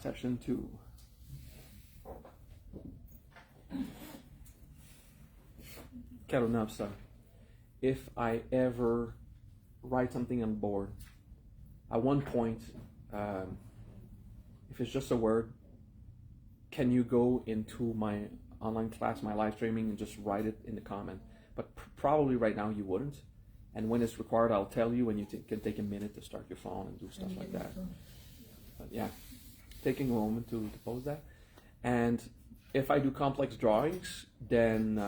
Session 2. Karunapsa. If I ever write something on board, at one point, if it's just a word, can you go into my online class, my live streaming, and just write it in the comment? But probably right now you wouldn't. And when it's required, I'll tell you, and you can take a minute to start your phone and do stuff like that. But yeah, taking a moment to post that. And if I do complex drawings, then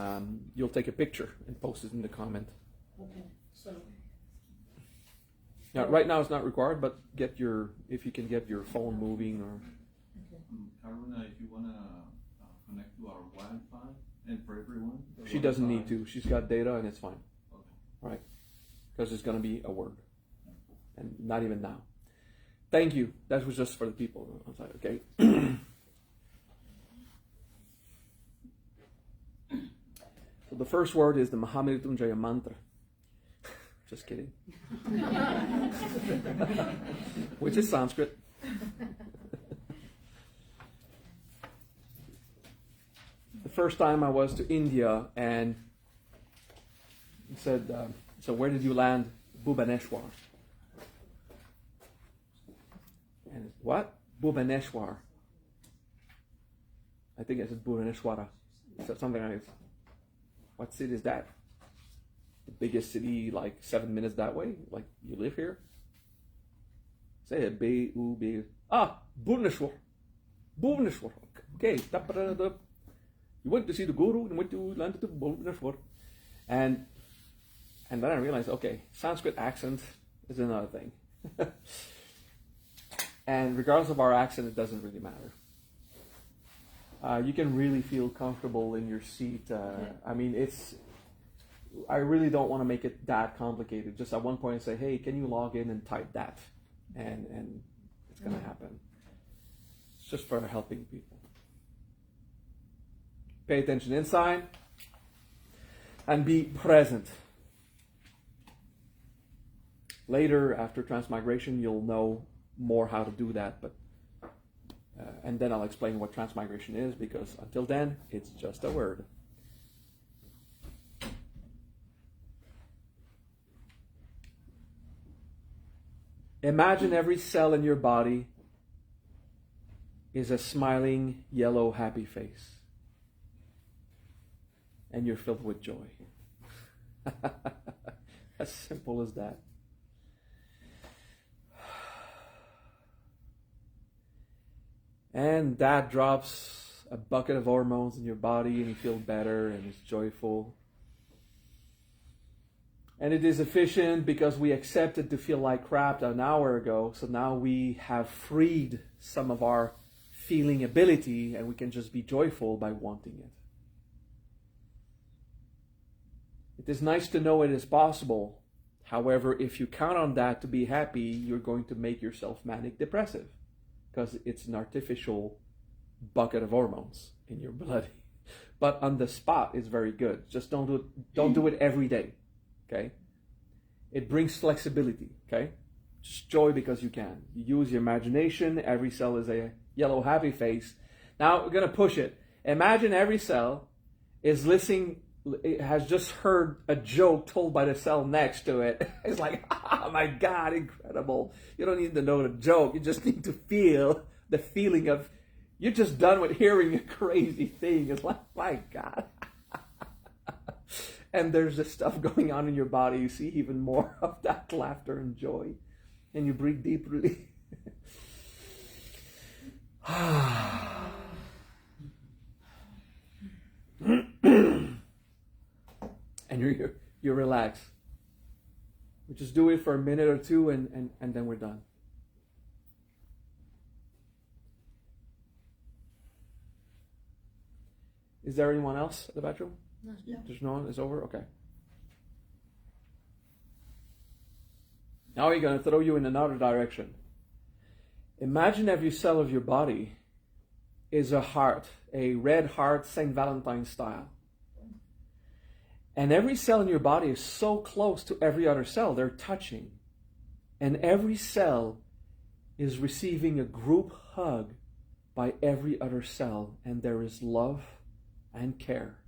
you'll take a picture and post it in the comment. Okay, so. Now, right now it's not required, but if you can get your phone moving or. Karuna, if you want to connect to our Wi-Fi, and for everyone. She doesn't need to. She's got data and it's fine. Okay. Right. Because it's going to be a word. And not even now. Thank you. That was just for the people outside, okay? So the first word is the Mahamrityunjaya mantra. Just kidding. Which is Sanskrit. The first time I was to India and he said, so where did you land? Bhubaneswar. And what? Bhubaneswar. I think I said Bhubaneswara. He said something like this. What city is that? The biggest city, like 7 minutes that way? Like, you live here? Say it. B-U-B. Bhubaneswar. Bhubaneswar. Okay. You went to see the guru and went to land to Bhubaneswar. And then I realized, okay, Sanskrit accent is another thing. And regardless of our accent, it doesn't really matter. You can really feel comfortable in your seat. I mean, I really don't want to make it that complicated. Just at one point say, hey, can you log in and type that? And it's going to happen. It's just for helping people. Pay attention inside and be present. Later, after transmigration, you'll know more how to do that, but and then I'll explain what transmigration is, because until then, it's just a word. Imagine every cell in your body is a smiling, yellow, happy face. And you're filled with joy. As simple as that. And that drops a bucket of hormones in your body and you feel better and it's joyful. And it is efficient because we accepted to feel like crap an hour ago. So now we have freed some of our feeling ability and we can just be joyful by wanting it. It is nice to know it is possible. However, if you count on that to be happy, you're going to make yourself manic depressive. Because it's an artificial bucket of hormones in your blood. But on the spot, it's very good. Just don't do it every day. Okay? It brings flexibility. Okay? Just joy because you can. You use your imagination. Every cell is a yellow happy face. Now we're going to push it. Imagine every cell is listening. It has just heard a joke told by the cell next to it. It's like, oh my God, incredible. You don't need to know the joke. You just need to feel the feeling of, you're just done with hearing a crazy thing. It's like, my God. And there's this stuff going on in your body. You see even more of that laughter and joy. And you breathe deeply. And you relax. We just do it for a minute or two and then we're done. Is there anyone else at the bedroom? No. There's no one? It's over? Okay. Now we're going to throw you in another direction. Imagine every cell of your body is a heart, a red heart, St. Valentine style. And every cell in your body is so close to every other cell, they're touching. And every cell is receiving a group hug by every other cell, and there is love and care.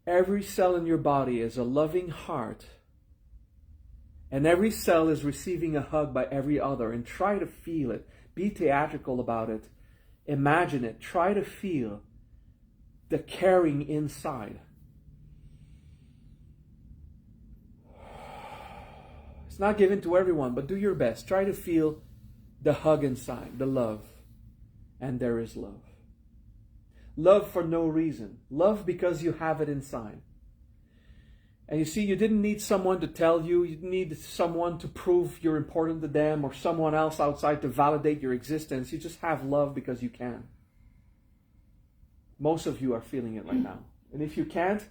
Every cell in your body is a loving heart, and every cell is receiving a hug by every other. And try to feel it. Be theatrical about it. Imagine it. Try to feel the caring inside. It's not given to everyone, but do your best. Try to feel the hug inside, the love. And there is love. Love for no reason. Love because you have it inside. And you see, you didn't need someone to tell you. You didn't need someone to prove you're important to them, or someone else outside to validate your existence. You just have love because you can. Most of you are feeling it right now. And if you can't,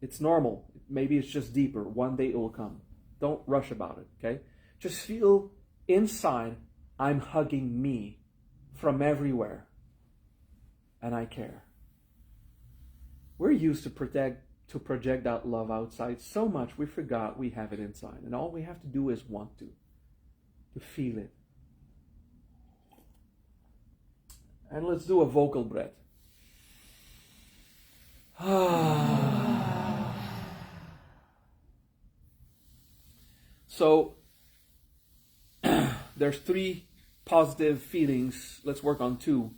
it's normal. Maybe it's just deeper. One day it will come. Don't rush about it, okay? Just feel inside, I'm hugging me from everywhere. And I care. We're used to project that love outside so much we forgot we have it inside. And all we have to do is want to feel it. And let's do a vocal breath. So, there's 3 positive feelings. Let's work on 2.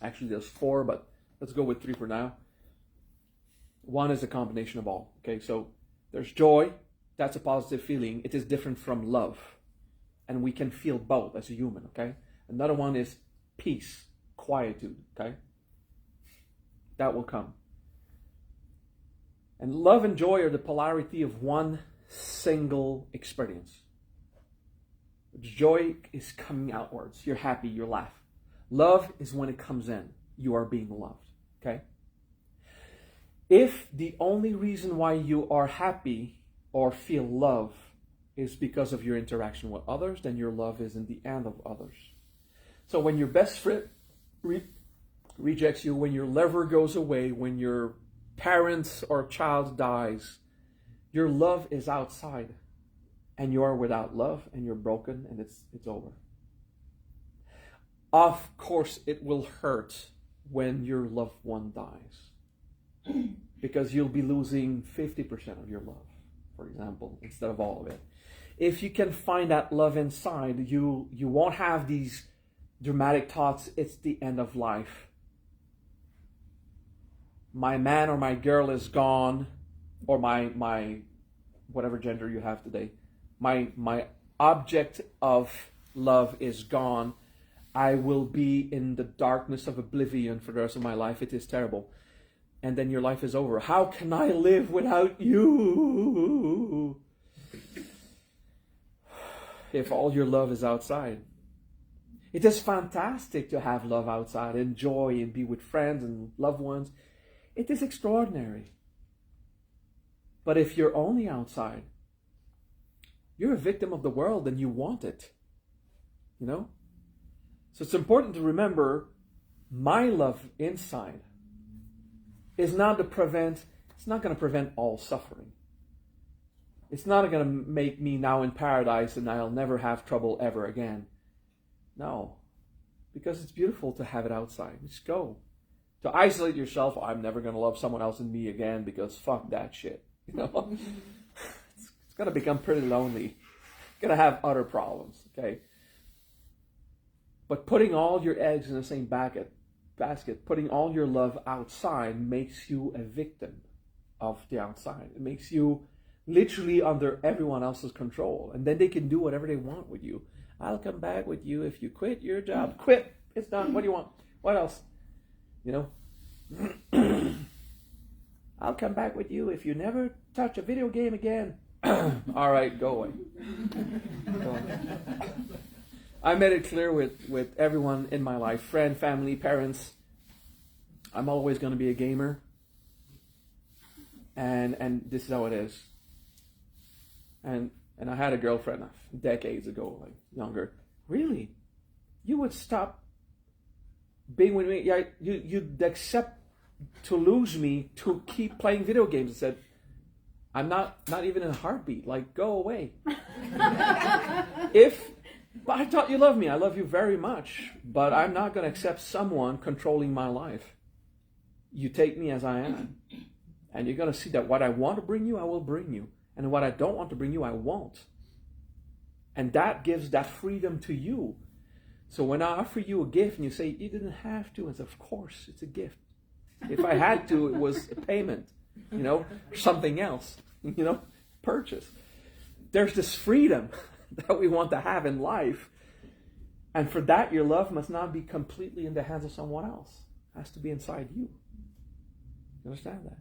Actually, there's 4, but let's go with 3 for now. 1 is a combination of all. Okay, so there's joy. That's a positive feeling. It is different from love. And we can feel both as a human, okay? Another one is peace, quietude, okay? That will come. And love and joy are the polarity of one single experience. Joy is coming outwards. You're happy, you laugh. Love is when it comes in. You are being loved. Okay? If the only reason why you are happy or feel love is because of your interaction with others, then your love is in the end of others. So when your best friend rejects you, when your lover goes away, when your parents or child dies, your love is outside. And you are without love, and you're broken, and it's over. Of course, it will hurt when your loved one dies, because you'll be losing 50% of your love, for example, instead of all of it. If you can find that love inside, you won't have these dramatic thoughts, it's the end of life. My man or my girl is gone, or my whatever gender you have today. My object of love is gone. I will be in the darkness of oblivion for the rest of my life. It is terrible. And then your life is over. How can I live without you? If all your love is outside. It is fantastic to have love outside, enjoy and be with friends and loved ones. It is extraordinary. But if you're only outside, you're a victim of the world and you want it. You know? So it's important to remember my love inside is not to prevent, it's not going to prevent all suffering. It's not going to make me now in paradise and I'll never have trouble ever again. No. Because it's beautiful to have it outside. Just go. To isolate yourself, I'm never going to love someone else than me again because fuck that shit. You know? It's going to become pretty lonely. You're going to have other problems, okay? But putting all your eggs in the same basket, putting all your love outside makes you a victim of the outside. It makes you literally under everyone else's control. And then they can do whatever they want with you. I'll come back with you if you quit your job. Quit. It's done. What do you want? What else? You know? I'll come back with you if you never touch a video game again. All right, go away. Go on. I made it clear with everyone in my life, friend, family, parents, I'm always going to be a gamer. And this is how it is. And I had a girlfriend decades ago, like younger. Really? You would stop being with me? Yeah, you'd accept to lose me to keep playing video games. I said, I'm not even in a heartbeat. Like, go away. But I thought you loved me. I love you very much. But I'm not going to accept someone controlling my life. You take me as I am. And you're going to see that what I want to bring you, I will bring you. And what I don't want to bring you, I won't. And that gives that freedom to you. So when I offer you a gift and you say, you didn't have to, I say, of course, it's a gift. If I had to, it was a payment, or something else, purchase. There's this freedom that we want to have in life. And for that, your love must not be completely in the hands of someone else. It has to be inside you. You understand that?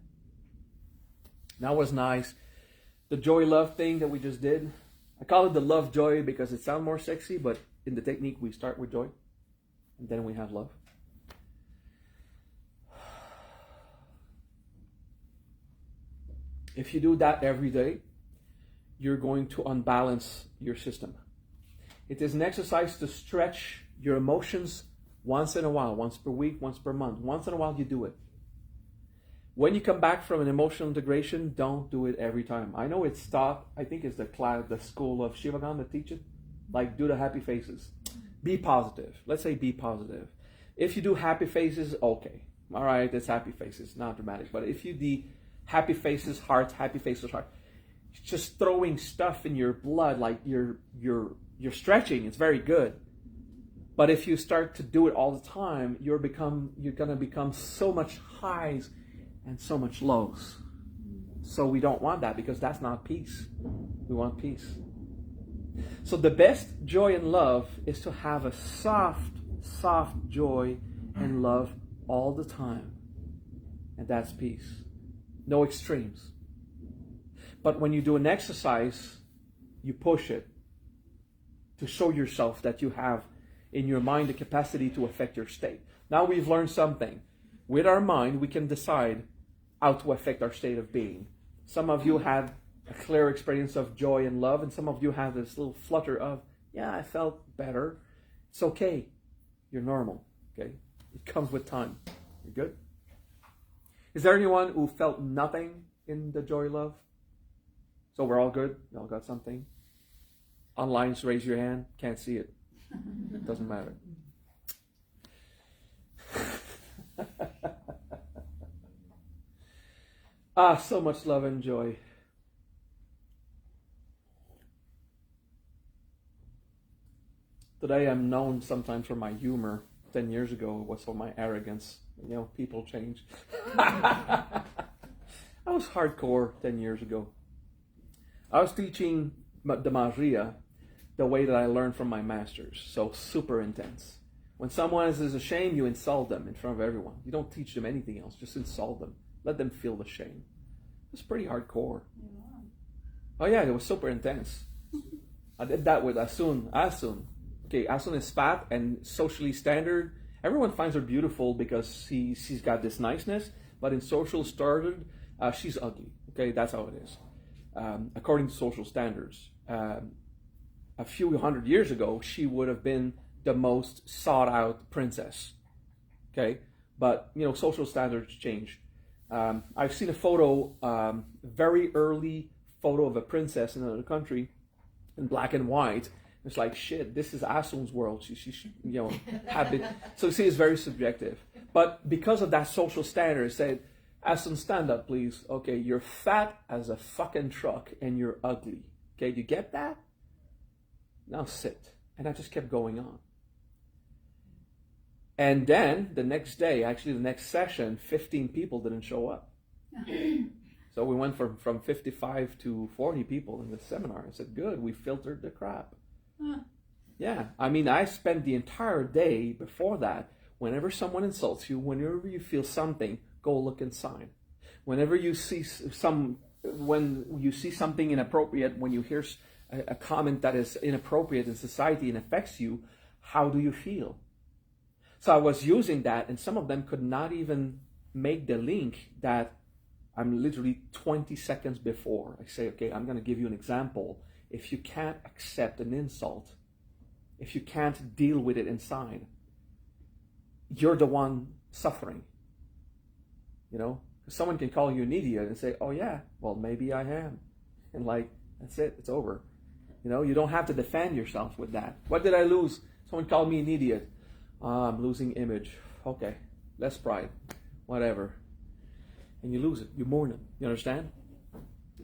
That was nice. The joy-love thing that we just did, I call it the love-joy because it sounds more sexy, but in the technique, we start with joy, and then we have love. If you do that every day, you're going to unbalance your system. It is an exercise to stretch your emotions once in a while, once per week, once per month. Once in a while, you do it. When you come back from an emotional integration, don't do it every time. I know it's taught, I think it's the school of Shivagan that teach it. Like, do the happy faces. Be positive. Let's say be positive. If you do happy faces, okay. All right, it's happy faces, not dramatic. But if you do happy faces, heart, just throwing stuff in your blood, like you're stretching, it's very good. But if you start to do it all the time, you're gonna become so much highs and so much lows. So we don't want that because that's not peace. We want peace. So the best joy and love is to have a soft joy and love all the time. And that's peace. No extremes. But when you do an exercise, you push it to show yourself that you have in your mind the capacity to affect your state. Now we've learned something. With our mind, we can decide how to affect our state of being. Some of you had a clear experience of joy and love, and some of you have this little flutter of, yeah, I felt better. It's okay. You're normal. Okay? It comes with time. You're good? Is there anyone who felt nothing in the joy love? So we're all good? You all got something? Online, just raise your hand. Can't see it. Doesn't matter. So much love and joy. Today I'm known sometimes for my humor. 10 years ago it was for my arrogance. People change. I was hardcore 10 years ago. I was teaching the Maria the way that I learned from my masters. So super intense. When someone is ashamed, you insult them in front of everyone. You don't teach them anything else. Just insult them. Let them feel the shame. It was pretty hardcore. Yeah. Oh yeah, it was super intense. I did that with Asun. Okay, Asun is fat and socially standard. Everyone finds her beautiful because she's got this niceness. But in social standard, she's ugly. Okay, that's how it is. According to social standards. A few hundred years ago, she would have been the most sought out princess. Okay, but social standards change. I've seen a photo, very early photo of a princess in another country, in black and white. It's like, shit, this is Asun's world. She have it. So see, it's very subjective. But because of that social standard, it said, Asun, stand up, please. Okay, you're fat as a fucking truck and you're ugly. Okay, you get that? Now sit. And I just kept going on. And then the next day, actually the next session, 15 people didn't show up. So we went from 55 to 40 people in the seminar. I said, good, we filtered the crap. Yeah, I spent the entire day before that, whenever someone insults you, whenever you feel something, go look inside. Whenever you see when you see something inappropriate, when you hear a comment that is inappropriate in society and affects you, how do you feel? So I was using that, and some of them could not even make the link that I'm literally 20 seconds before. I say, okay, I'm going to give you an example. If you can't accept an insult, if you can't deal with it inside, you're the one suffering. Someone can call you an idiot and say, oh yeah, well maybe I am. And that's it, it's over. You know, you don't have to defend yourself with that. What did I lose? Someone called me an idiot. I'm losing image. Okay, less pride. Whatever. And you lose it. You mourn it. You understand?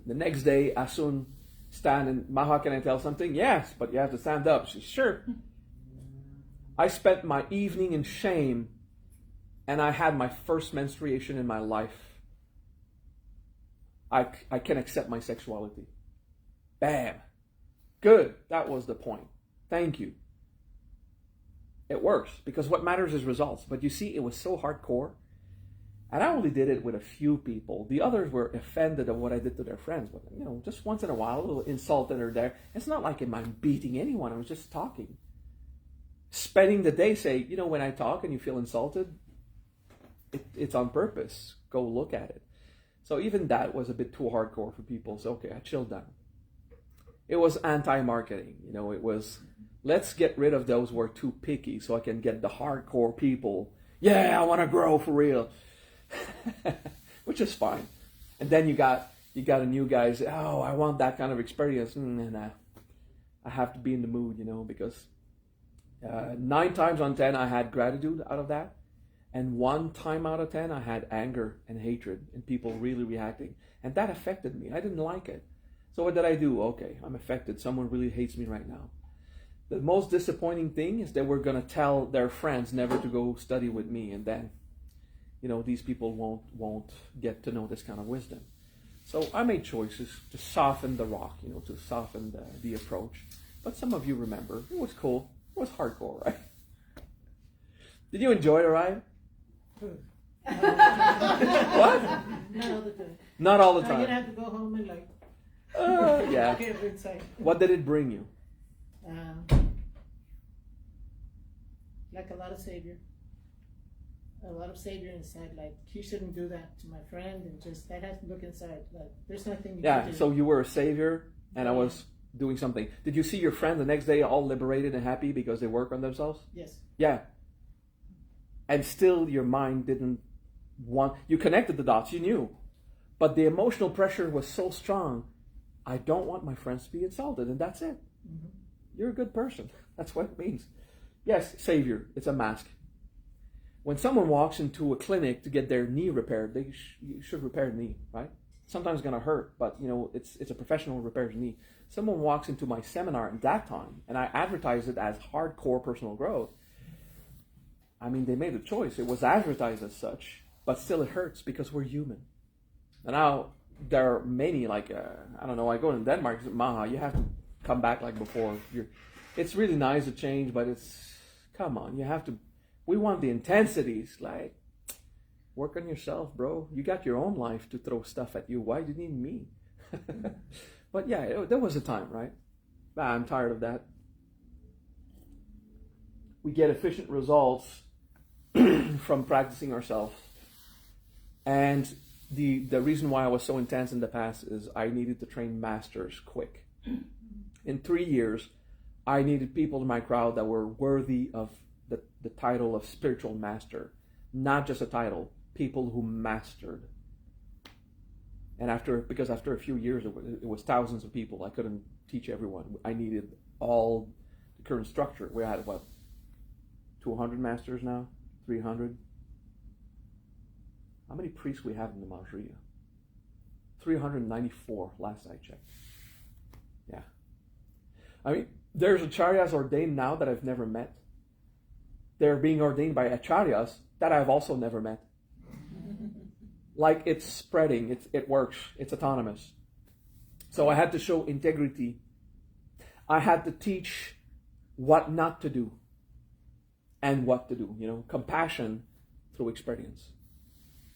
The next day, Asun stand and, Maha, can I tell something? Yes, but you have to stand up. She's sure. I spent my evening in shame, and I had my first menstruation in my life. I can accept my sexuality. Bam. Good. That was the point. Thank you. It works, because what matters is results. But you see, it was so hardcore. And I only did it with a few people. The others were offended at what I did to their friends. But, you know, just once in a while, a little insult here or there. It's not like I'm beating anyone. I was just talking. Spending the day, say, you know, when I talk and you feel insulted, it's on purpose. Go look at it. So even that was a bit too hardcore for people. So, okay, I chilled down. It was anti-marketing. You know, it was, let's get rid of those who are too picky so I can get the hardcore people. Yeah, I want to grow for real. Which is fine. And then you got a new guy say, oh, I want that kind of experience. And I have to be in the mood, you know, because 9 times on 10 I had gratitude out of that. And 1 time out of 10 I had anger and hatred and people really reacting. And that affected me. I didn't like it. So what did I do? Okay, I'm affected. Someone really hates me right now. The most disappointing thing is that we're going to tell their friends never to go study with me, and then, you know, these people won't get to know this kind of wisdom. So I made choices to soften the rock, you know, to soften the approach. But some of you remember, it was cool. It was hardcore, right? Did you enjoy the ride? What? Not all the time. Not all the time. You'd have to go home and yeah. get inside. What did it bring you? Like a lot of savior. A lot of savior inside. Like, you shouldn't do that to my friend, and just, I have to look inside. Like, there's nothing you can do. So you were a savior, and I was doing something. Did you see your friend the next day all liberated and happy because they work on themselves? Yes. Yeah. And still your mind didn't want, you connected the dots, you knew. But the emotional pressure was so strong, I don't want my friends to be insulted, and that's it. Mm-hmm. You're a good person. That's what it means. Yes, savior, it's a mask. When someone walks into a clinic to get their knee repaired, you should repair the knee, right? Sometimes it's going to hurt, but you know, it's a professional who repairs the knee. Someone walks into my seminar at that time, and I advertised it as hardcore personal growth. I mean, they made a choice. It was advertised as such, but still it hurts because we're human. And now there are many, like, I don't know, I go to Denmark, Maha, you have to come back like before. It's really nice to change, but come on, you have to, we want the intensities, like, work on yourself, bro. You got your own life to throw stuff at you. Why do you need me? But yeah, there was a time, right? I'm tired of that. We get efficient results from practicing ourselves. And the reason why I was so intense in the past is I needed to train masters quick. In 3 years, I needed people in my crowd that were worthy of the title of spiritual master. Not just a title, people who mastered. And after a few years, it was thousands of people. I couldn't teach everyone. I needed all the current structure. We had, 200 masters now? 300? How many priests we have in the Majria? 394, last I checked. Yeah. I mean, there's acharyas ordained now that I've never met. They're being ordained by acharyas that I've also never met. Like, it's spreading, it works, it's autonomous. So I had to show integrity. I had to teach what not to do and what to do, you know, compassion through experience.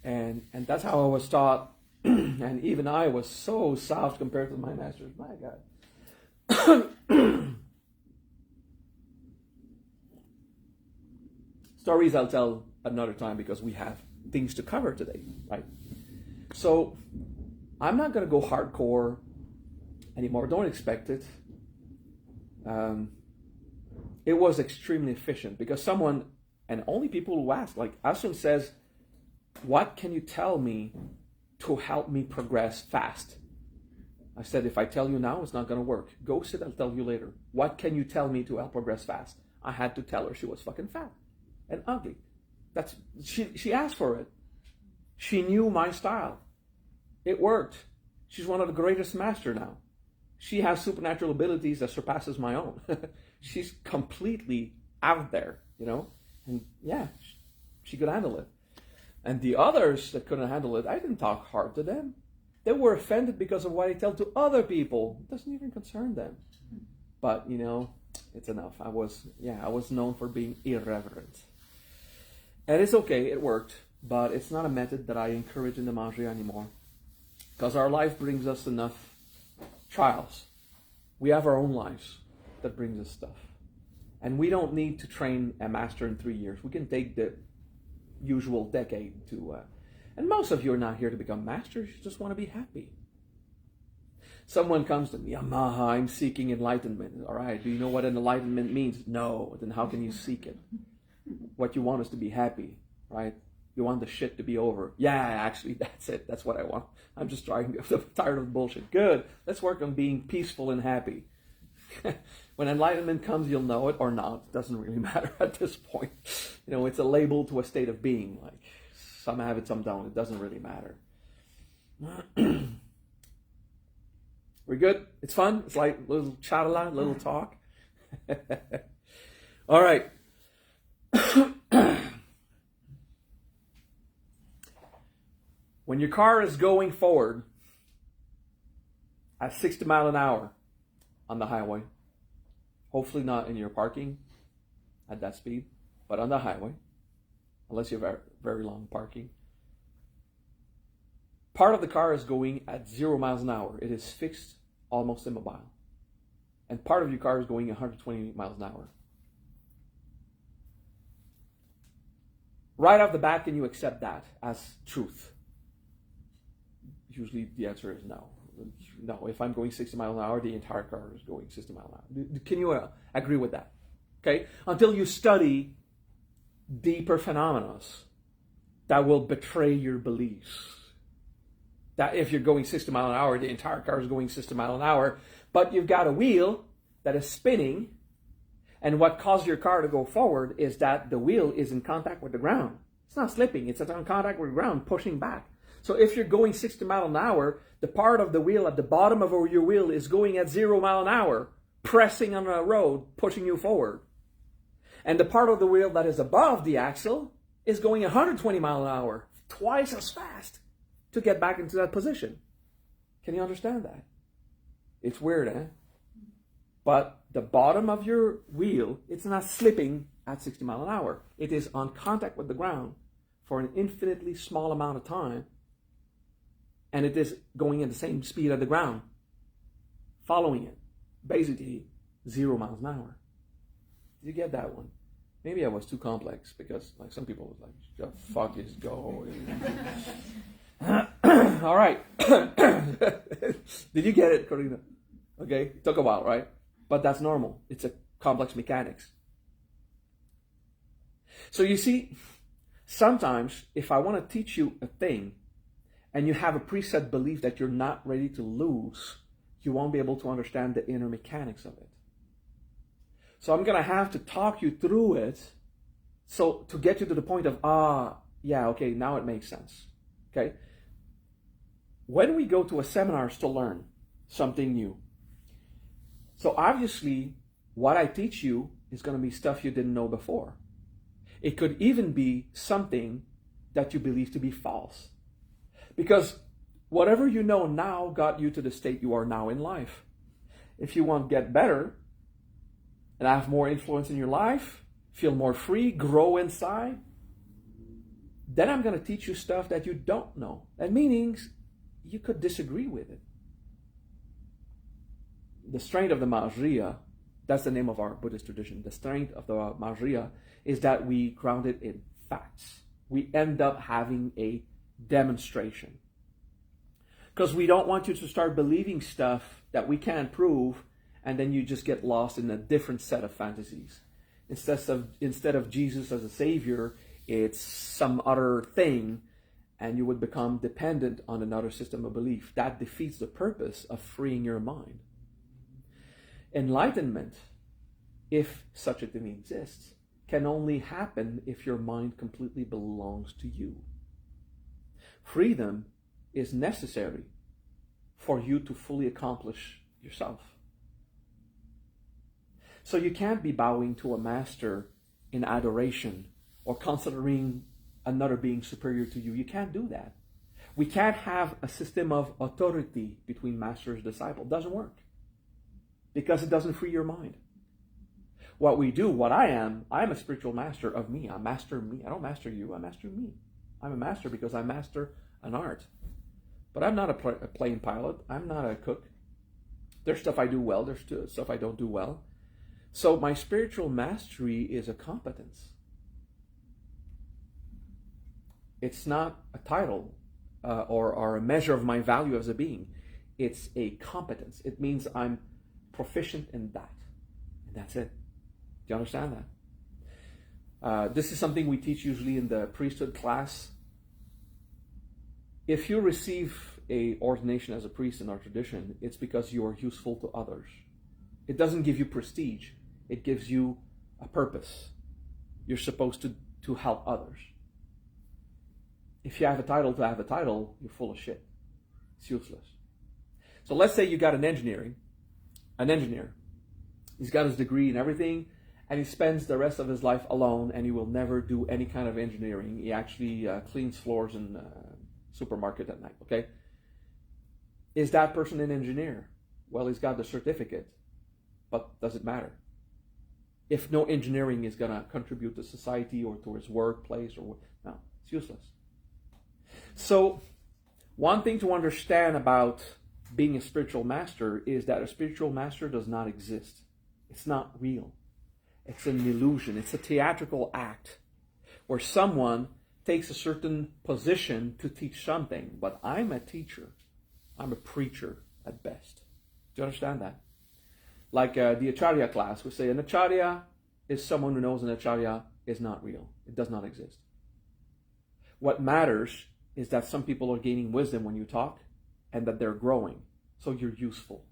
And that's how I was taught. And even I was so soft compared to my masters. My God. Stories I'll tell another time because we have things to cover today, right? So I'm not going to go hardcore anymore. Don't expect it. It was extremely efficient because someone, and only people who ask, like Asun says, what can you tell me to help me progress fast? I said, if I tell you now, it's not going to work. Go sit, I'll tell you later. What can you tell me to help progress fast? I had to tell her she was fucking fat and ugly. She asked for it. She knew my style. It worked. She's one of the greatest masters now. She has supernatural abilities that surpasses my own. She's completely out there, you know? And yeah, she could handle it. And the others that couldn't handle it, I didn't talk hard to them. They were offended because of what I tell to other people. It doesn't even concern them. But, you know, it's enough. I was known for being irreverent. And it's okay, it worked. But it's not a method that I encourage in the Mangeria anymore. Because our life brings us enough trials. We have our own lives that brings us stuff. And we don't need to train a master in 3 years. We can take the usual decade to... and most of you are not here to become masters. You just want to be happy. Someone comes to me, Yamaha, I'm seeking enlightenment. All right, do you know what an enlightenment means? No. Then how can you seek it? What you want is to be happy, right? You want the shit to be over. Yeah, actually, that's it. That's what I want. I'm just tired of the bullshit. Good. Let's work on being peaceful and happy. When enlightenment comes, you'll know it or not. It doesn't really matter at this point. You know, it's a label to a state of being. Like, some have it, some don't. It doesn't really matter. We're good? It's fun? It's like a little chat-a-lot, little talk. All right. When your car is going forward at 60 miles an hour on the highway, hopefully not in your parking at that speed, but on the highway, unless you have very, very long parking, part of the car is going at 0 miles an hour. It is fixed, almost immobile. And part of your car is going 120 miles an hour. Right off the bat, can you accept that as truth? Usually the answer is no. No, if I'm going 60 miles an hour, the entire car is going 60 miles an hour. Can you agree with that? Okay? Until you study deeper phenomena that will betray your beliefs. That if you're going 60 miles an hour, the entire car is going 60 miles an hour, but you've got a wheel that is spinning, and what caused your car to go forward is that the wheel is in contact with the ground. It's not slipping, it's in contact with the ground, pushing back. So if you're going 60 miles an hour, the part of the wheel at the bottom of your wheel is going at 0 miles an hour, pressing on the road, pushing you forward. And the part of the wheel that is above the axle is going 120 miles an hour, twice as fast, to get back into that position. Can you understand that? It's weird, eh? But the bottom of your wheel, it's not slipping at 60 miles an hour. It is on contact with the ground for an infinitely small amount of time. And it is going at the same speed of the ground, following it. Basically, 0 miles an hour. Did you get that one? Maybe I was too complex because like some people was like, just fuck this, go. All right. Did you get it, Corina? Okay, it took a while, right? But that's normal. It's a complex mechanics. So you see, sometimes if I want to teach you a thing and you have a preset belief that you're not ready to lose, you won't be able to understand the inner mechanics of it. So I'm going to have to talk you through it so to get you to the point of, yeah, okay, now it makes sense. Okay? When we go to a seminar to learn something new, so obviously what I teach you is going to be stuff you didn't know before. It could even be something that you believe to be false. Because whatever you know now got you to the state you are now in life. If you want to get better and have more influence in your life, feel more free, grow inside, then I'm going to teach you stuff that you don't know. That means you could disagree with it. The strength of the Mangeria, that's the name of our Buddhist tradition. The strength of the Mangeria is that we ground it in facts. We end up having a demonstration. Because we don't want you to start believing stuff that we can't prove, and then you just get lost in a different set of fantasies. Instead of Jesus as a savior, it's some other thing, and you would become dependent on another system of belief. That defeats the purpose of freeing your mind. Enlightenment, if such a thing exists, can only happen if your mind completely belongs to you. Freedom is necessary for you to fully accomplish yourself. So you can't be bowing to a master in adoration or considering another being superior to you. You can't do that. We can't have a system of authority between master and disciple. It doesn't work because it doesn't free your mind. What we do, what I am a spiritual master of me. I master me. I don't master you. I master me. I'm a master because I master an art. But I'm not a plane pilot. I'm not a cook. There's stuff I do well. There's stuff I don't do well. So my spiritual mastery is a competence. It's not a title or a measure of my value as a being. It's a competence. It means I'm proficient in that. And that's it. Do you understand that? This is something we teach usually in the priesthood class. If you receive a ordination as a priest in our tradition, it's because you are useful to others. It doesn't give you prestige. It gives you a purpose. You're supposed to help others. If you have a title to have a title, you're full of shit. It's useless. So let's say you got an engineer. He's got his degree and everything, and he spends the rest of his life alone, and he will never do any kind of engineering. He actually cleans floors in supermarket at night, okay? Is that person an engineer? Well, he's got the certificate, but does it matter? If no engineering is going to contribute to society or to his workplace, no, it's useless. So, one thing to understand about being a spiritual master is that a spiritual master does not exist. It's not real. It's an illusion. It's a theatrical act where someone takes a certain position to teach something. But I'm a teacher. I'm a preacher at best. Do you understand that? Like the Acharya class, we say an Acharya is someone who knows an Acharya is not real. It does not exist. What matters is that some people are gaining wisdom when you talk and that they're growing. So you're useful.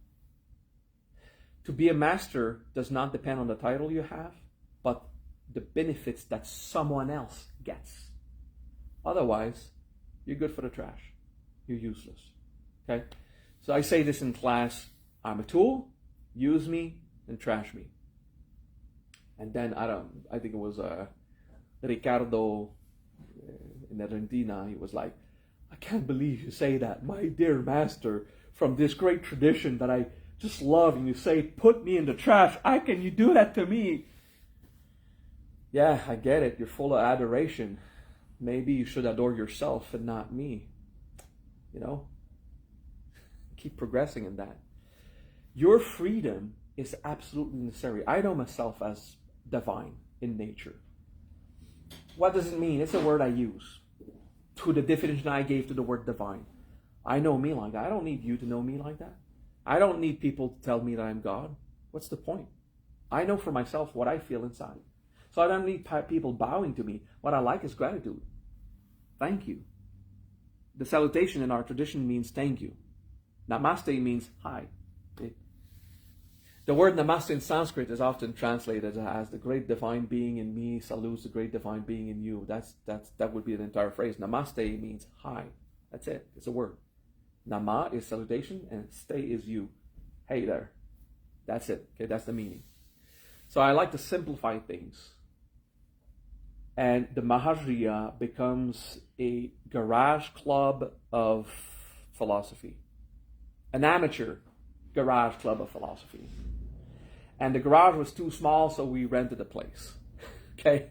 To be a master does not depend on the title you have, but the benefits that someone else gets. Otherwise, you're good for the trash. You're useless. Okay? So I say this in class, I'm a tool, use me, and trash me. And then, I think it was Ricardo in Argentina, he was like, I can't believe you say that, my dear master, from this great tradition that I just love, and you say, put me in the trash. How can you do that to me? Yeah, I get it. You're full of adoration. Maybe you should adore yourself and not me. You know? Keep progressing in that. Your freedom is absolutely necessary. I know myself as divine in nature. What does it mean? It's a word I use to the definition I gave to the word divine. I know me like that. I don't need you to know me like that. I don't need people to tell me that I'm God. What's the point? I know for myself what I feel inside. So I don't need people bowing to me. What I like is gratitude. Thank you. The salutation in our tradition means thank you. Namaste means hi. The word namaste in Sanskrit is often translated as the great divine being in me salutes the great divine being in you. That would be the entire phrase. Namaste means hi. That's it. It's a word. Nama is salutation and stay is you. Hey there. That's it. Okay, that's the meaning. So I like to simplify things. And the Mahajriya becomes a garage club of philosophy. An amateur garage club of philosophy. And the garage was too small, so we rented a place. Okay?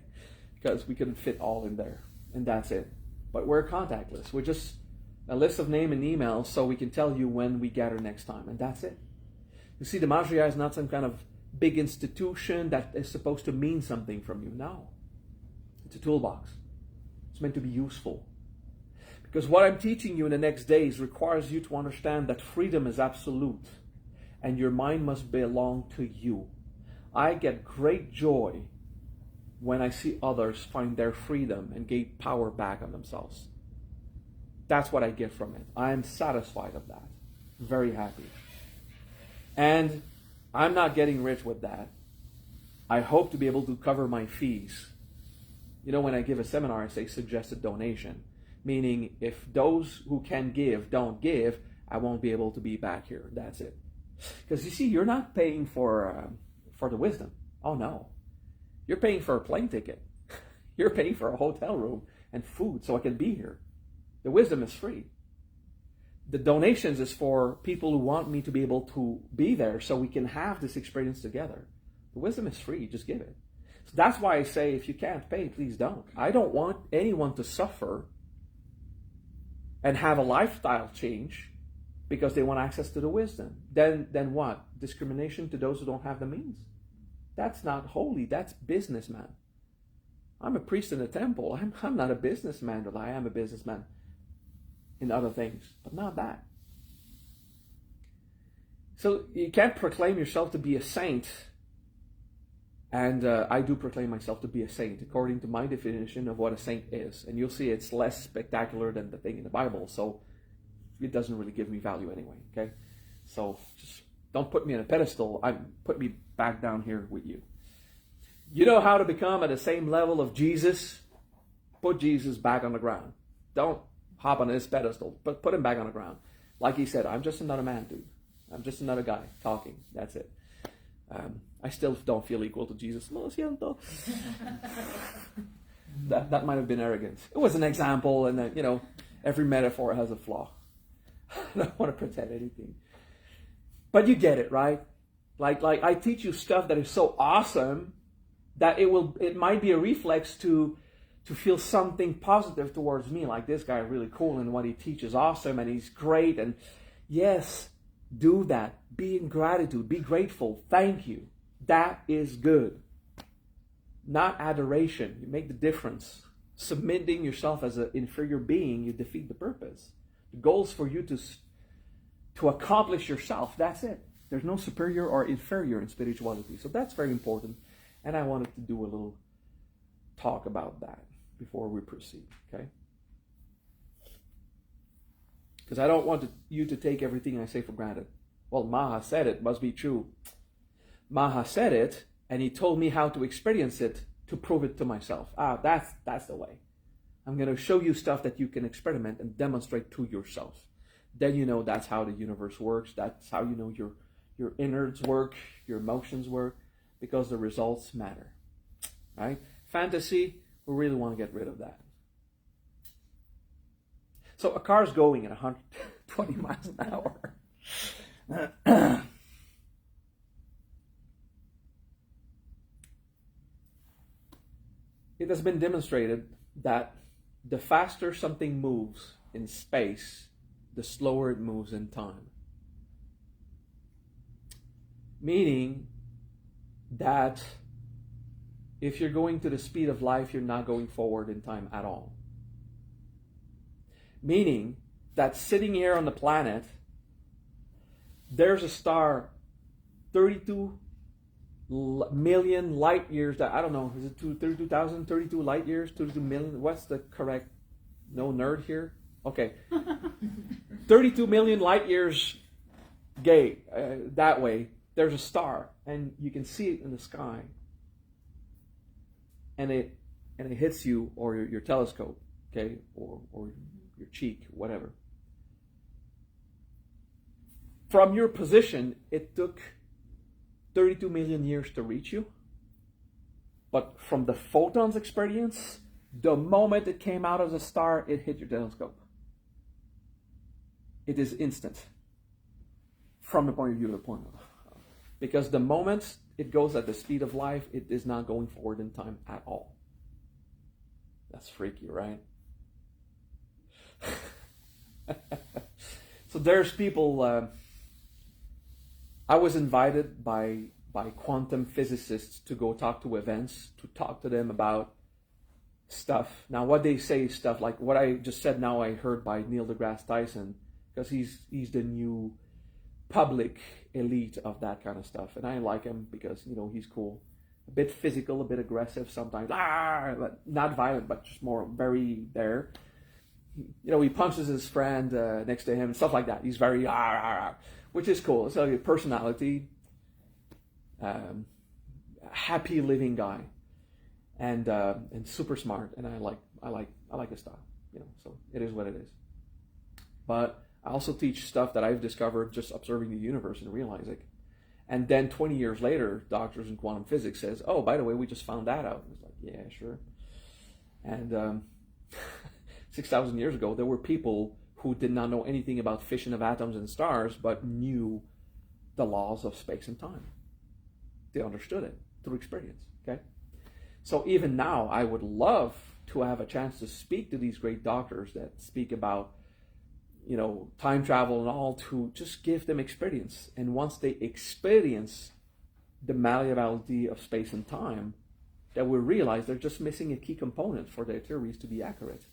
Because we couldn't fit all in there. And that's it. But we're contactless. We're just a list of name and emails so we can tell you when we gather next time. And that's it. You see, the Mahajriya is not some kind of big institution that is supposed to mean something from you. No. It's a toolbox. It's meant to be useful. Because what I'm teaching you in the next days requires you to understand that freedom is absolute. And your mind must belong to you. I get great joy when I see others find their freedom and gain power back on themselves. That's what I get from it. I'm satisfied of that. Very happy. And I'm not getting rich with that. I hope to be able to cover my fees. You know, when I give a seminar, I say suggested donation, meaning if those who can give don't give, I won't be able to be back here. That's it. Because you see, you're not paying for the wisdom. Oh no. You're paying for a plane ticket. You're paying for a hotel room and food so I can be here. The wisdom is free. The donations is for people who want me to be able to be there so we can have this experience together. The wisdom is free. Just give it. So that's why I say if you can't pay, please don't. I don't want anyone to suffer and have a lifestyle change because they want access to the wisdom. Then what? Discrimination to those who don't have the means. That's not holy. That's businessman. I'm a priest in a temple. I'm not a businessman, but I am a businessman in other things, but not that. So you can't proclaim yourself to be a saint, and I do proclaim myself to be a saint according to my definition of what a saint is. And you'll see it's less spectacular than the thing in the Bible, so it doesn't really give me value anyway, okay? So just don't put me on a pedestal. Put me back down here with you. You know how to become at the same level of Jesus? Put Jesus back on the ground. Don't hop on his pedestal, but put him back on the ground. Like he said, I'm just another man, dude. I'm just another guy talking. That's it. I still don't feel equal to Jesus. Lo siento. That might have been arrogance. It was an example, and every metaphor has a flaw. I don't want to pretend anything. But you get it, right? Like I teach you stuff that is so awesome that it might be a reflex to feel something positive towards me. Like, this guy really cool and what he teaches awesome and he's great. And yes, do that. Be in gratitude. Be grateful. Thank you. That is good. Not adoration. You make the difference. Submitting yourself as an inferior being, you defeat the purpose. The goal is for you to accomplish yourself. That's it. There's no superior or inferior in spirituality. So that's very important. And I wanted to do a little talk about that before we proceed, okay? Because I don't want you to take everything I say for granted. Well, Maha said it, must be true. Maha said it, and he told me how to experience it to prove it to myself. That's the way. I'm going to show you stuff that you can experiment and demonstrate to yourself. Then you know that's how the universe works. That's how you know your innards work, your emotions work, because the results matter, right? Fantasy, we really want to get rid of that. So a car's going at 120 miles an hour. It has been demonstrated that the faster something moves in space, the slower it moves in time. Meaning that if you're going to the speed of light, you're not going forward in time at all. Meaning that sitting here on the planet, there's a star 32 million light years, that I don't know, is it 32,000, 32 light years, 32 million? What's the correct, no nerd here? Okay. 32 million light years that way, there's a star, and you can see it in the sky. And it hits you or your telescope, okay, or your cheek, whatever. From your position, it took 32 million years to reach you. But from the photon's experience, the moment it came out of the star, it hit your telescope. It is instant. From the point of view of the point of because the moment it goes at the speed of light, it is not going forward in time at all. That's freaky, right? So there's people, I was invited by quantum physicists to go talk to events, to talk to them about stuff. Now what they say is stuff like what I just said now I heard by Neil deGrasse Tyson, because he's the new public elite of that kind of stuff. And I like him because, he's cool. A bit physical, a bit aggressive sometimes. But not violent, but just more very there. he punches his friend next to him, stuff like that. He's very, which is cool. It's like a personality, happy living guy, and super smart. And I like his style. So it is what it is. But I also teach stuff that I've discovered just observing the universe and realizing. And then 20 years later, doctors in quantum physics says, "Oh, by the way, we just found that out." And it's like, yeah, sure. And 6,000 years ago, there were people who did not know anything about fission of atoms and stars, but knew the laws of space and time. They understood it through experience. Okay. So even now, I would love to have a chance to speak to these great doctors that speak about time travel and all, to just give them experience. And once they experience the malleability of space and time, that we realize they're just missing a key component for their theories to be accurate.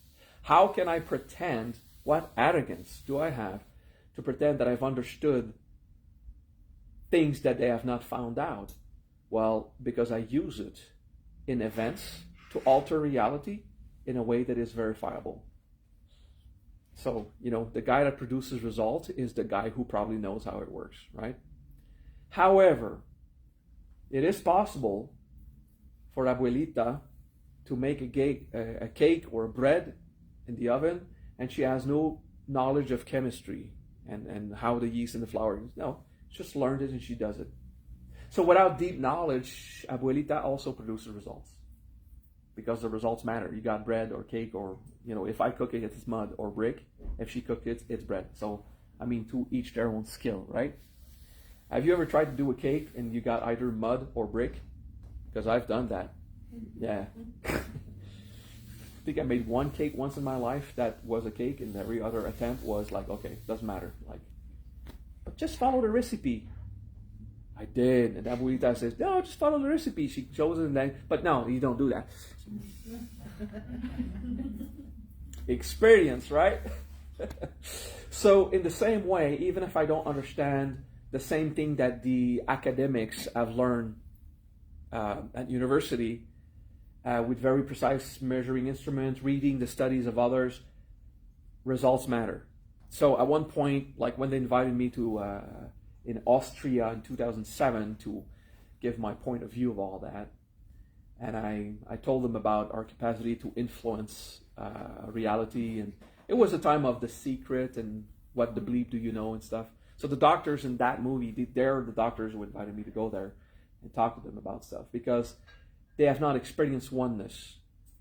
How can I pretend, what arrogance do I have to pretend that I've understood things that they have not found out? Well, because I use it in events to alter reality in a way that is verifiable. So, the guy that produces results is the guy who probably knows how it works, right? However, it is possible for Abuelita to make a cake or a bread in the oven, and she has no knowledge of chemistry and how the yeast and the flour. No, she just learned it and she does it. So without deep knowledge, Abuelita also produces results, because the results matter. You got bread or cake, or if I cook it, it's mud or brick. If she cooks it, it's bread. So to each their own skill, right? Have you ever tried to do a cake and you got either mud or brick? Because I've done that. Yeah. I think I made one cake once in my life that was a cake, and every other attempt was like, okay, doesn't matter. But just follow the recipe. I did, and Abuelita says, "No, just follow the recipe." She shows it, and then, but no, you don't do that. Experience, right? So in the same way, even if I don't understand the same thing that the academics have learned at university, with very precise measuring instruments, reading the studies of others, results matter. So at one point, like when they invited me to in Austria in 2007 to give my point of view of all that, and I told them about our capacity to influence reality, and it was a time of The Secret and What the Bleep Do You Know and stuff. So the doctors in that movie, they're the doctors who invited me to go there and talk to them about stuff, because they have not experienced oneness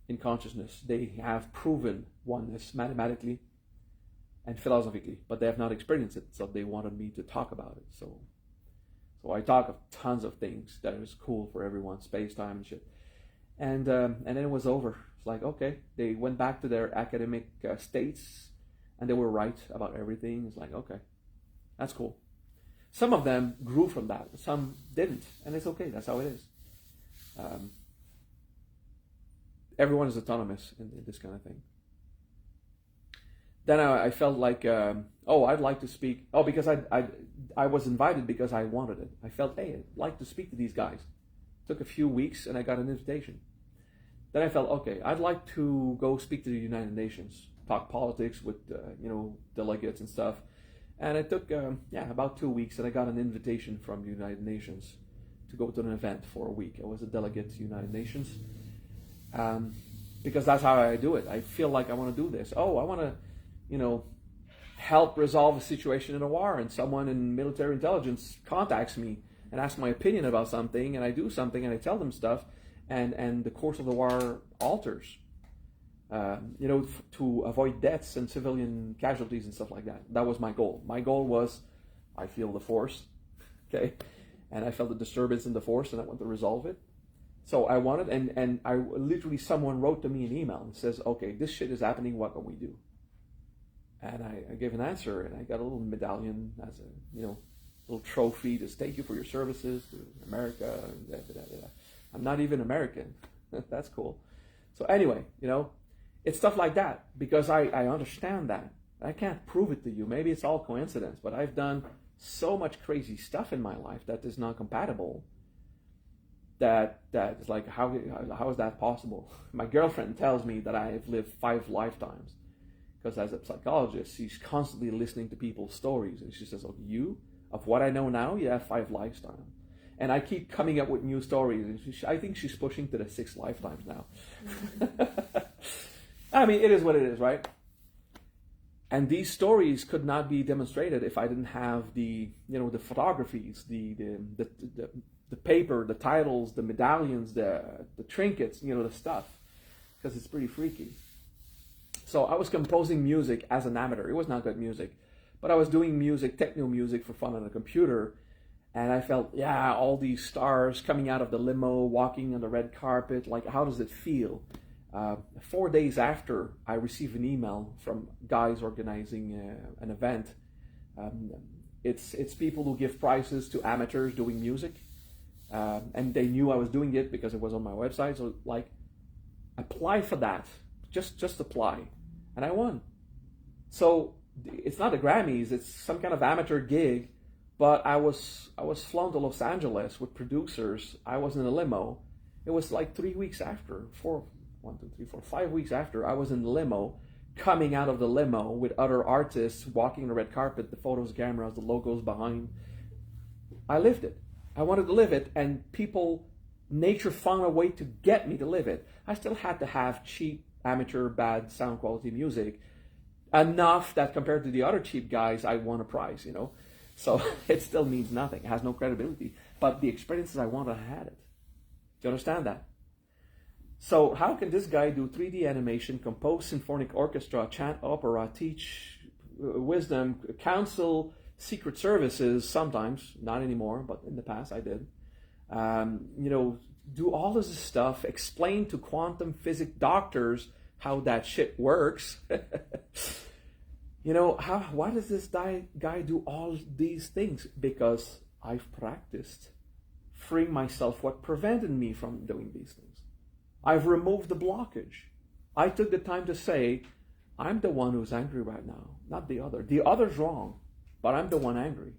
in consciousness. They have proven oneness mathematically and philosophically, but they have not experienced it. So they wanted me to talk about it. So I talk of tons of things that is cool for everyone, space, time, and shit. And then it was over. It's like, okay, they went back to their academic states, and they were right about everything. It's like, okay, that's cool. Some of them grew from that, some didn't, and it's okay. That's how it is. Everyone is autonomous in this kind of thing. Then I felt like, I'd like to speak. Oh, because I was invited because I wanted it. I felt, hey, I'd like to speak to these guys. It took a few weeks, and I got an invitation. Then I felt, okay, I'd like to go speak to the United Nations, talk politics with delegates and stuff. And it took about 2 weeks, and I got an invitation from the United Nations to go to an event for a week. I was a delegate to the United Nations, because that's how I do it. I feel like I want to do this. Oh, I want to, help resolve a situation in a war, and someone in military intelligence contacts me and asks my opinion about something, and I do something, and I tell them stuff, and the course of the war alters. To avoid deaths and civilian casualties and stuff like that. That was my goal. My goal was, I feel the force, okay, and I felt the disturbance in the force, and I want to resolve it. So I wanted, and I literally, someone wrote to me an email and says, okay, this shit is happening, what can we do? And I gave an answer, and I got a little medallion as a, little trophy to thank you for your services to America. I'm not even American. That's cool. So anyway, it's stuff like that, because I understand that. I can't prove it to you. Maybe it's all coincidence, but I've done so much crazy stuff in my life that is not compatible. That is like, how is that possible? My girlfriend tells me that I've lived 5 lifetimes, because as a psychologist, she's constantly listening to people's stories, and she says, "Oh, of what I know now, you have 5 lifetimes." And I keep coming up with new stories, and I think she's pushing to the 6 lifetimes now. I mean, it is what it is, right? And these stories could not be demonstrated if I didn't have the photographies, the paper, the titles, the medallions, the trinkets, the stuff, because it's pretty freaky. So I was composing music as an amateur. It was not good music, but I was doing music, techno music for fun on the computer, and I felt, all these stars coming out of the limo, walking on the red carpet, like, how does it feel? 4 days after, I received an email from guys organizing an event. It's people who give prizes to amateurs doing music, and they knew I was doing it because it was on my website. So, like, apply for that. Just apply, and I won. So it's not the Grammys; it's some kind of amateur gig. But I was flown to Los Angeles with producers. I was in a limo. It was like 3 weeks after, 5 weeks after, I was in the limo, coming out of the limo with other artists, walking the red carpet, the photos, cameras, the logos behind. I lived it. I wanted to live it, and nature found a way to get me to live it. I still had to have cheap, amateur, bad sound quality music, enough that compared to the other cheap guys, I won a prize, So it still means nothing. It has no credibility. But the experiences I wanted, I had it. Do you understand that? So how can this guy do 3D animation, compose symphonic orchestra, chant opera, teach wisdom, counsel secret services sometimes, not anymore, but in the past I did, do all of this stuff, explain to quantum physics doctors how that shit works. Why does this guy do all these things? Because I've practiced freeing myself what prevented me from doing these things. I've removed the blockage. I took the time to say, I'm the one who's angry right now, not the other. The other's wrong, but I'm the one angry.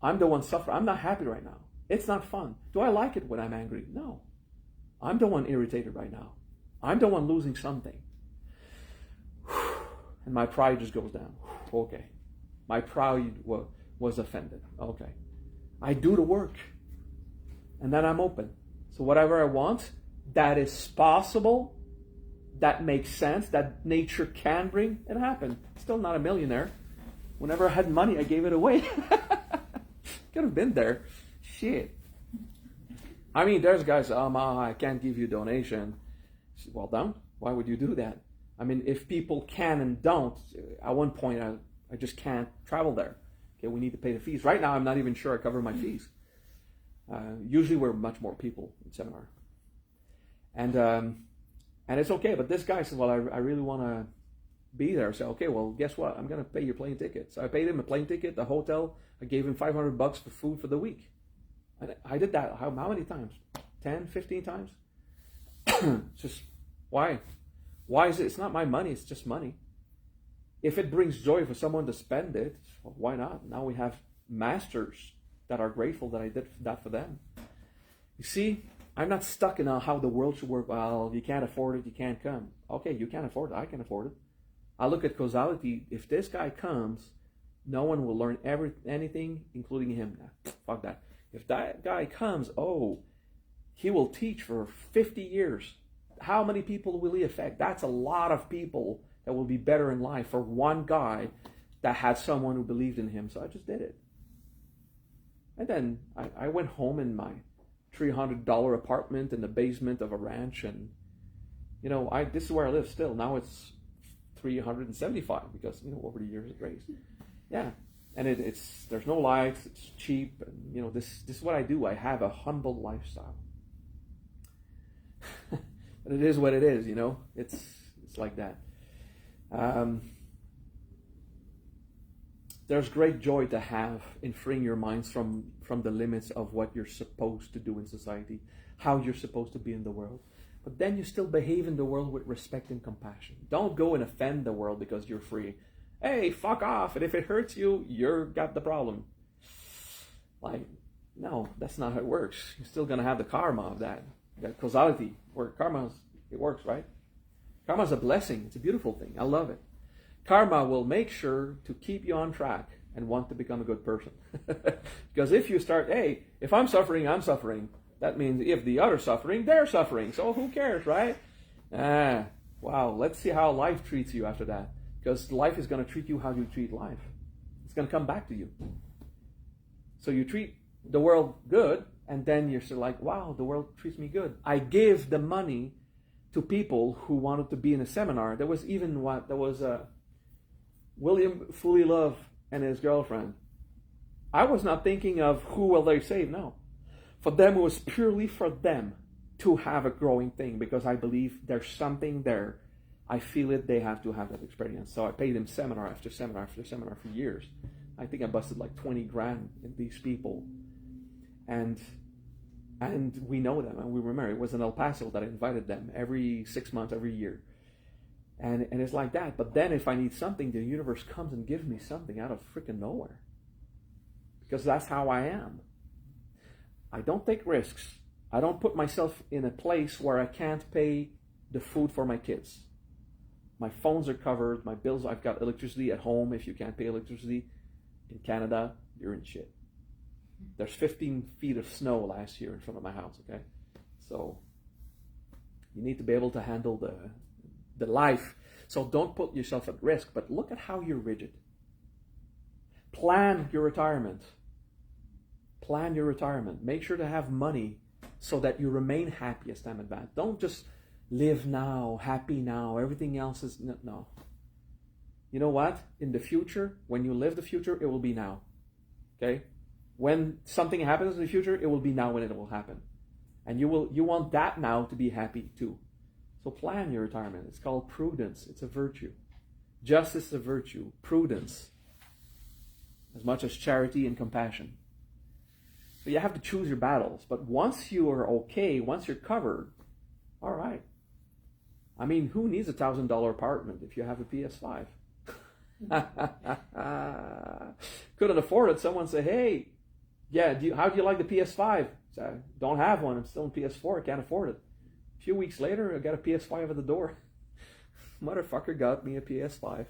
I'm the one suffering. I'm not happy right now. It's not fun. Do I like it when I'm angry? No. I'm the one irritated right now. I'm the one losing something. And my pride just goes down. Okay. My pride was offended. Okay. I do the work. And then I'm open. So whatever I want, that is possible, that makes sense, that nature can bring, it happened. Still not a millionaire. Whenever I had money, I gave it away. Could have been there. Shit. I mean, there's guys, I can't give you a donation. Well, don't. Why would you do that? I mean, if people can and don't, at one point, I just can't travel there. Okay, we need to pay the fees. Right now, I'm not even sure I cover my fees. Usually we're much more people in seminar. And it's okay, but this guy says, well, I really want to be there. So, okay, well, guess what? I'm going to pay your plane ticket. So I paid him a plane ticket, the hotel. I gave him $500 for food for the week. I did that how many times? 10, 15 times? Just, why? Why is it? It's not my money, it's just money. If it brings joy for someone to spend it, well, why not? Now we have masters that are grateful that I did that for them. You see, I'm not stuck in how the world should work. Well, if you can't afford it, you can't come. Okay, you can't afford it, I can afford it. I look at causality. If this guy comes, no one will learn anything, including him. Nah, fuck that. If that guy comes, he will teach for 50 years. How many people will he affect? That's a lot of people that will be better in life for one guy that had someone who believed in him. So I just did it. And then I went home in my $300 apartment in the basement of a ranch, and this is where I live still. Now it's $375 because over the years it raised. Yeah, and it's there's no lights. It's cheap, and this is what I do. I have a humble lifestyle. But it is what it is. It's like that. There's great joy to have in freeing your minds from the limits of what you're supposed to do in society, how you're supposed to be in the world. But then you still behave in the world with respect and compassion. Don't go and offend the world because you're free. Hey, fuck off. And if it hurts you, you're got the problem. Like, no, that's not how it works. You're still going to have the karma of that. That causality, where karma, it works, right? Karma's a blessing. It's a beautiful thing. I love it. Karma will make sure to keep you on track and want to become a good person. Because if you start, hey, if I'm suffering, I'm suffering. That means if the other's suffering, they're suffering. So who cares, right? Wow. Let's see how life treats you after that. Because life is going to treat you how you treat life. It's going to come back to you. So you treat the world good, and then you're still like, wow, the world treats me good. I gave the money to people who wanted to be in a seminar. There was William Fully and his girlfriend. I was not thinking of who will they save. No. For them, it was purely for them to have a growing thing, because I believe there's something there. I feel it. They have to have that experience. So I paid them seminar after seminar after seminar for years. I think I busted like 20 grand in these people. And we know them, and we were married. It was in El Paso that I invited them every 6 months, every year. And it's like that. But then if I need something, the universe comes and gives me something out of freaking nowhere. Because that's how I am. I don't take risks. I don't put myself in a place where I can't pay the food for my kids. My phones are covered, my bills, I've got electricity at home. If you can't pay electricity in Canada, you're in shit. There's 15 feet of snow last year in front of my house, okay? So you need to be able to handle the life. So don't put yourself at risk, but look at how you're rigid. Plan your retirement. Plan your retirement. Make sure to have money so that you remain happy as time advances. Don't just live now, happy now. Everything else is no. You know what? In the future, when you live the future, it will be now. Okay? When something happens in the future, it will be now when it will happen. And you want that now to be happy too. So plan your retirement. It's called prudence. It's a virtue. Justice is a virtue. Prudence. As much as charity and compassion. So you have to choose your battles. But once you are okay, once you're covered, all right. I mean, who needs $1,000 apartment if you have a PS5? Couldn't afford it. Someone say, hey, yeah, how do you like the PS5? So I don't have one. I'm still in PS4. I can't afford it. A few weeks later, I got a PS5 at the door. Motherfucker got me a PS5.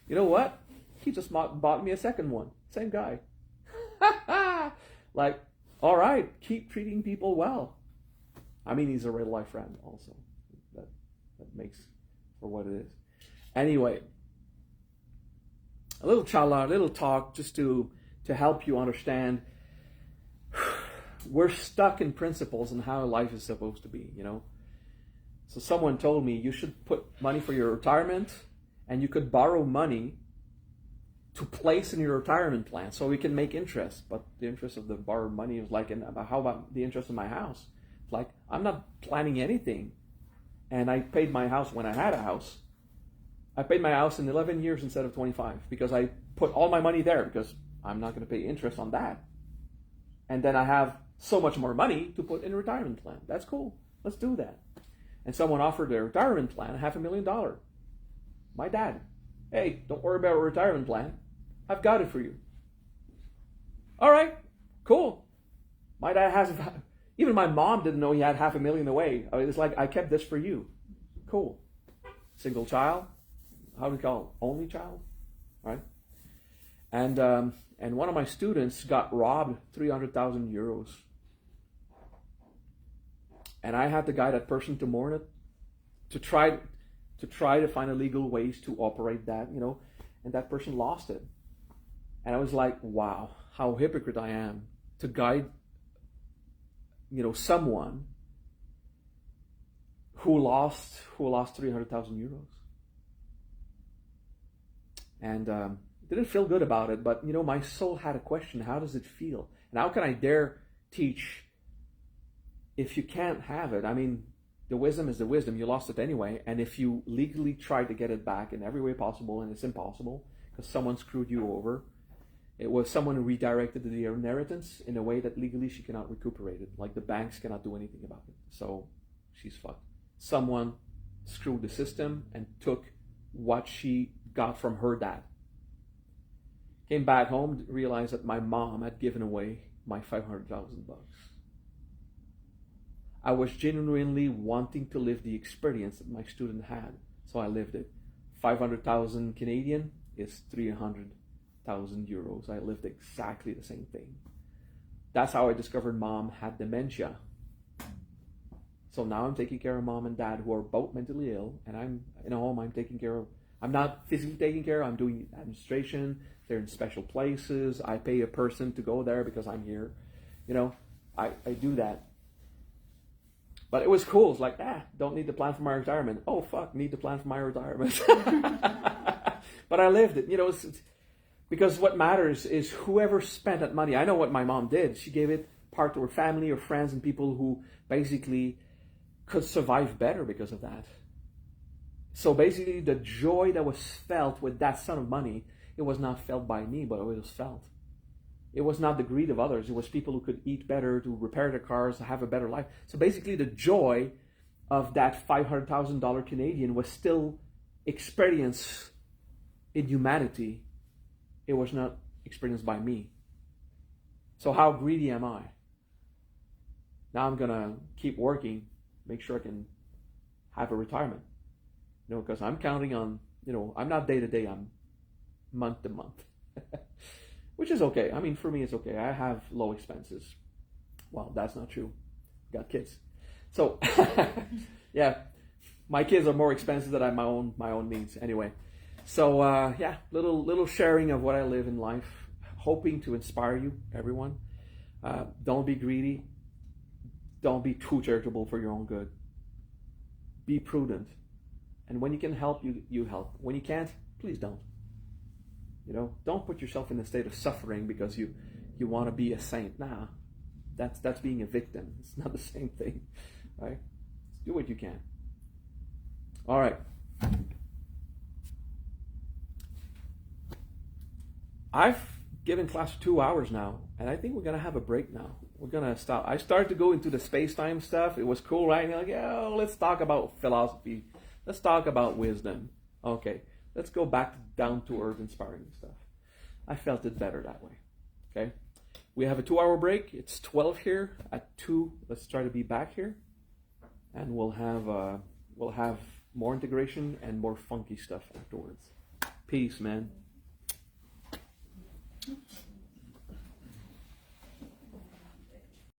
You know what? He just bought me a second one. Same guy. Like, all right, keep treating people well. I mean, he's a real life friend also. That makes for what it is. Anyway, a little chala, a little talk just to help you understand. We're stuck in principles and how life is supposed to be, you know. So someone told me you should put money for your retirement, and you could borrow money to place in your retirement plan so we can make interest. But the interest of the borrowed money is like, how about the interest in my house? It's like, I'm not planning anything. And I paid my house when I had a house. I paid my house in 11 years instead of 25 because I put all my money there because I'm not going to pay interest on that. And then I have so much more money to put in a retirement plan. That's cool. Let's do that. And someone offered a retirement plan, $500,000. My dad. Hey, don't worry about a retirement plan. I've got it for you. All right, cool. My dad has, even my mom didn't know he had $500,000 away. I mean, it's like, I kept this for you. Cool. Single child. How do we call it? Only child, right? And one of my students got robbed 300,000 euros. And I had to guide that person to mourn it, to try to find illegal ways to operate that, you know, and that person lost it. And I was like, wow, how hypocrite I am to guide, you know, someone who lost 300,000 euros. And didn't feel good about it, but, you know, my soul had a question. How does it feel? And how can I dare teach if you can't have it? I mean, the wisdom is the wisdom. You lost it anyway. And if you legally try to get it back in every way possible, and it's impossible because someone screwed you over, it was someone who redirected the inheritance in a way that legally she cannot recuperate it. Like the banks cannot do anything about it. So she's fucked. Someone screwed the system and took what she got from her dad. Came back home, realized that my mom had given away my $500,000. I was genuinely wanting to live the experience that my student had, so I lived it. 500,000 Canadian is 300,000 euros. I lived exactly the same thing. That's how I discovered mom had dementia. So now I'm taking care of mom and dad who are both mentally ill, and I'm in a home. I'm not physically taking care of, I'm doing administration. They're in special places. I pay a person to go there because I'm here. I do that. But it was cool. It's like, don't need to plan for my retirement. Oh, fuck, need to plan for my retirement. But I lived it. Because what matters is whoever spent that money. I know what my mom did. She gave it part to her family or friends and people who basically could survive better because of that. So basically, the joy that was felt with that sum of money, it was not felt by me, but it was felt. It was not the greed of others. It was people who could eat better, to repair their cars, to have a better life. So basically, the joy of that $500,000 Canadian was still experienced in humanity. It was not experienced by me. So how greedy am I? Now I'm going to keep working, make sure I can have a retirement. Because I'm counting on, I'm not day to day, I'm month to month. Which is okay. I mean, for me, it's okay. I have low expenses. Well, that's not true. Got kids. So, yeah, my kids are more expensive than my own means. Anyway, so little sharing of what I live in life, hoping to inspire you, everyone. Don't be greedy. Don't be too charitable for your own good. Be prudent. And when you can help, you help. When you can't, please don't. Don't put yourself in a state of suffering because you want to be a saint. Nah, that's being a victim. It's not the same thing, right? Do what you can. All right. I've given class for 2 hours now, and I think we're gonna have a break now. We're gonna stop. I started to go into the space-time stuff. It was cool, right? And let's talk about philosophy. Let's talk about wisdom. Okay. Let's go back to down-to-earth inspiring stuff. I felt it better that way. Okay? We have a 2-hour break. It's 12 here. At 2, let's try to be back here. And we'll have more integration and more funky stuff afterwards. Peace, man.